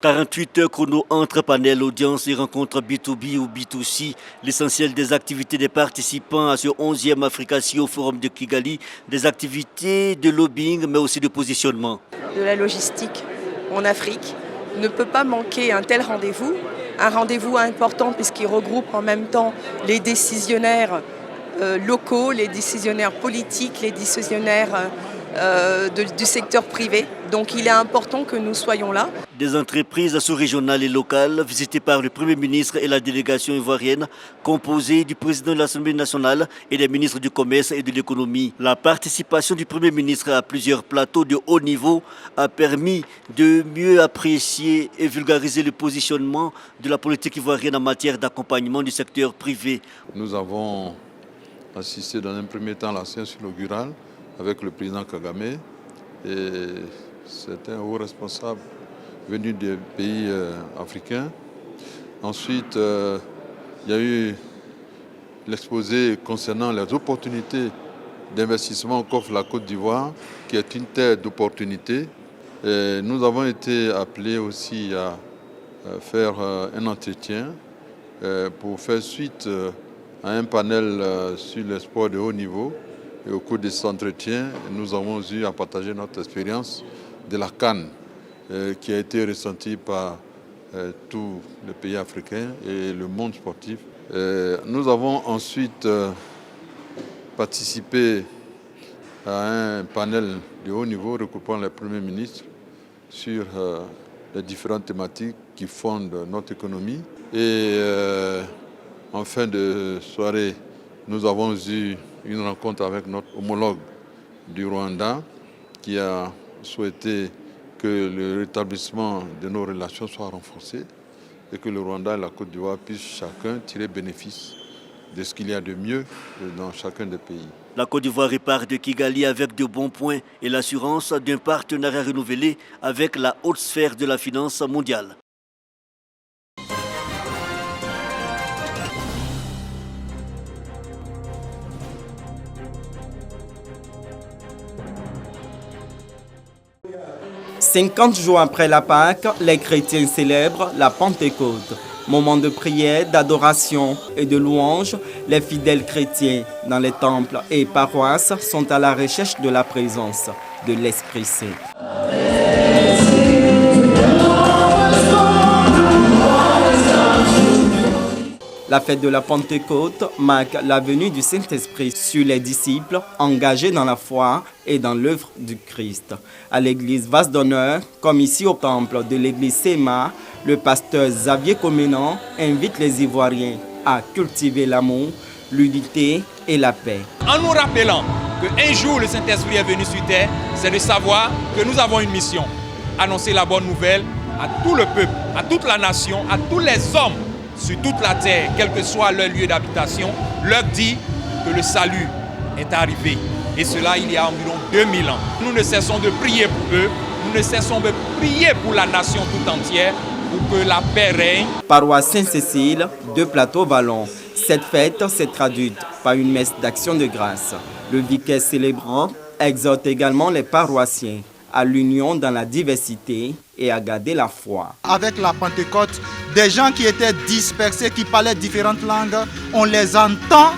48 heures chrono entre panel, audience et rencontres B2B ou B2C. L'essentiel des activités des participants à ce 11e Africa-CEO Forum de Kigali, des activités de lobbying mais aussi de positionnement. De la logistique en Afrique ne peut pas manquer un tel rendez-vous. Un rendez-vous important puisqu'il regroupe en même temps les décisionnaires locaux, les décisionnaires politiques, les décisionnaires du secteur privé. Donc il est important que nous soyons là. Des entreprises sous-régionales et locales visitées par le Premier ministre et la délégation ivoirienne, composée du président de l'Assemblée nationale et des ministres du Commerce et de l'Économie. La participation du Premier ministre à plusieurs plateaux de haut niveau a permis de mieux apprécier et vulgariser le positionnement de la politique ivoirienne en matière d'accompagnement du secteur privé. Nous avons assisté dans un premier temps à la séance inaugurale avec le président Kagame et c'est un haut responsable venu des pays africains. Ensuite, il y a eu l'exposé concernant les opportunités d'investissement qu'offre la Côte d'Ivoire, qui est une terre d'opportunités. Nous avons été appelés aussi à faire un entretien pour faire suite à un panel sur les sports de haut niveau. Et au cours de cet entretien, nous avons eu à partager notre expérience de la CAN, qui a été ressentie par tous les pays africains et le monde sportif. Nous avons ensuite participé à un panel de haut niveau regroupant les premiers ministres sur les différentes thématiques qui fondent notre économie. Et en fin de soirée, nous avons eu une rencontre avec notre homologue du Rwanda qui a souhaité que le rétablissement de nos relations soit renforcé et que le Rwanda et la Côte d'Ivoire puissent chacun tirer bénéfice de ce qu'il y a de mieux dans chacun des pays. La Côte d'Ivoire repart de Kigali avec de bons points et l'assurance d'un partenariat renouvelé avec la haute sphère de la finance mondiale. « 50 jours après la Pâque, les chrétiens célèbrent la Pentecôte. Moment de prière, d'adoration et de louange, les fidèles chrétiens dans les temples et paroisses sont à la recherche de la présence de l'Esprit Saint. La fête de la Pentecôte marque la venue du Saint-Esprit sur les disciples engagés dans la foi et dans l'œuvre du Christ. À l'église Vase d'Honneur, comme ici au temple de l'église Séma, le pasteur Xavier Comenan invite les Ivoiriens à cultiver l'amour, l'unité et la paix. En nous rappelant qu'un jour le Saint-Esprit est venu sur terre, c'est de savoir que nous avons une mission. Annoncer la bonne nouvelle à tout le peuple, à toute la nation, à tous les hommes sur toute la terre, quel que soit leur lieu d'habitation, leur dit que le salut est arrivé. Et cela, il y a environ 2000 ans. Nous ne cessons de prier pour eux, nous ne cessons de prier pour la nation tout entière, pour que la paix règne. Paroisse Saint-Cécile, de Plateau-Vallon. Cette fête s'est traduite par une messe d'action de grâce. Le vicaire célébrant exhorte également les paroissiens à l'union dans la diversité et à garder la foi. Avec la Pentecôte, des gens qui étaient dispersés, qui parlaient différentes langues, on les entend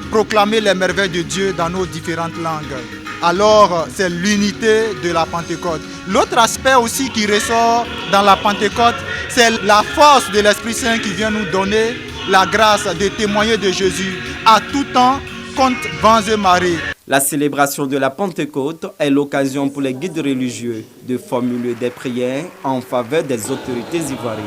proclamer les merveilles de Dieu dans nos différentes langues. Alors, c'est l'unité de la Pentecôte. L'autre aspect aussi qui ressort dans la Pentecôte, c'est la force de l'Esprit Saint qui vient nous donner la grâce de témoigner de Jésus à tout temps, contre vents et marées. La célébration de la Pentecôte est l'occasion pour les guides religieux de formuler des prières en faveur des autorités ivoiriennes.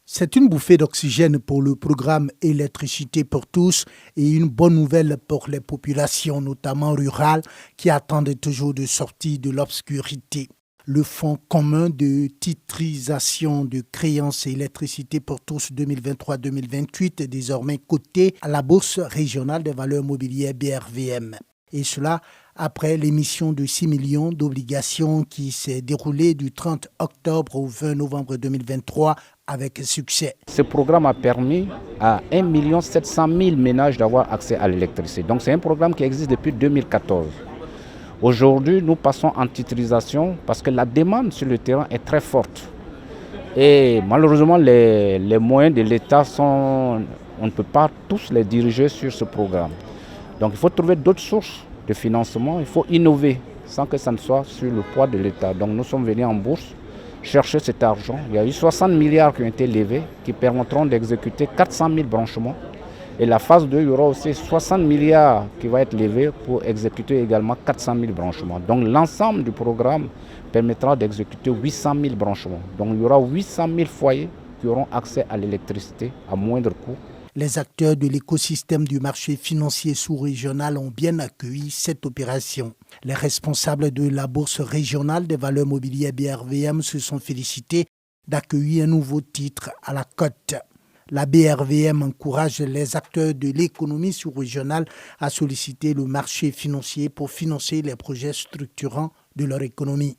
C'est une bouffée d'oxygène pour le programme Électricité pour tous et une bonne nouvelle pour les populations, notamment rurales, qui attendent toujours de sortir de l'obscurité. Le Fonds commun de titrisation de créances Électricité pour tous 2023-2028 est désormais coté à la Bourse régionale des valeurs mobilières BRVM. Et cela après l'émission de 6 millions d'obligations qui s'est déroulée du 30 octobre au 20 novembre 2023 avec succès. Ce programme a permis à 1 700 000 ménages d'avoir accès à l'électricité. Donc c'est un programme qui existe depuis 2014. Aujourd'hui, nous passons en titrisation parce que la demande sur le terrain est très forte. Et malheureusement, les moyens de l'État on ne peut pas tous les diriger sur ce programme. Donc il faut trouver d'autres sources de financement, il faut innover sans que ça ne soit sur le poids de l'État. Donc nous sommes venus en bourse chercher cet argent. Il y a eu 60 milliards qui ont été levés qui permettront d'exécuter 400 000 branchements. Et la phase 2, il y aura aussi 60 milliards qui vont être levés pour exécuter également 400 000 branchements. Donc l'ensemble du programme permettra d'exécuter 800 000 branchements. Donc il y aura 800 000 foyers qui auront accès à l'électricité à moindre coût. Les acteurs de l'écosystème du marché financier sous-régional ont bien accueilli cette opération. Les responsables de la Bourse régionale des valeurs mobilières BRVM se sont félicités d'accueillir un nouveau titre à la cote. La BRVM encourage les acteurs de l'économie sous-régionale à solliciter le marché financier pour financer les projets structurants de leur économie.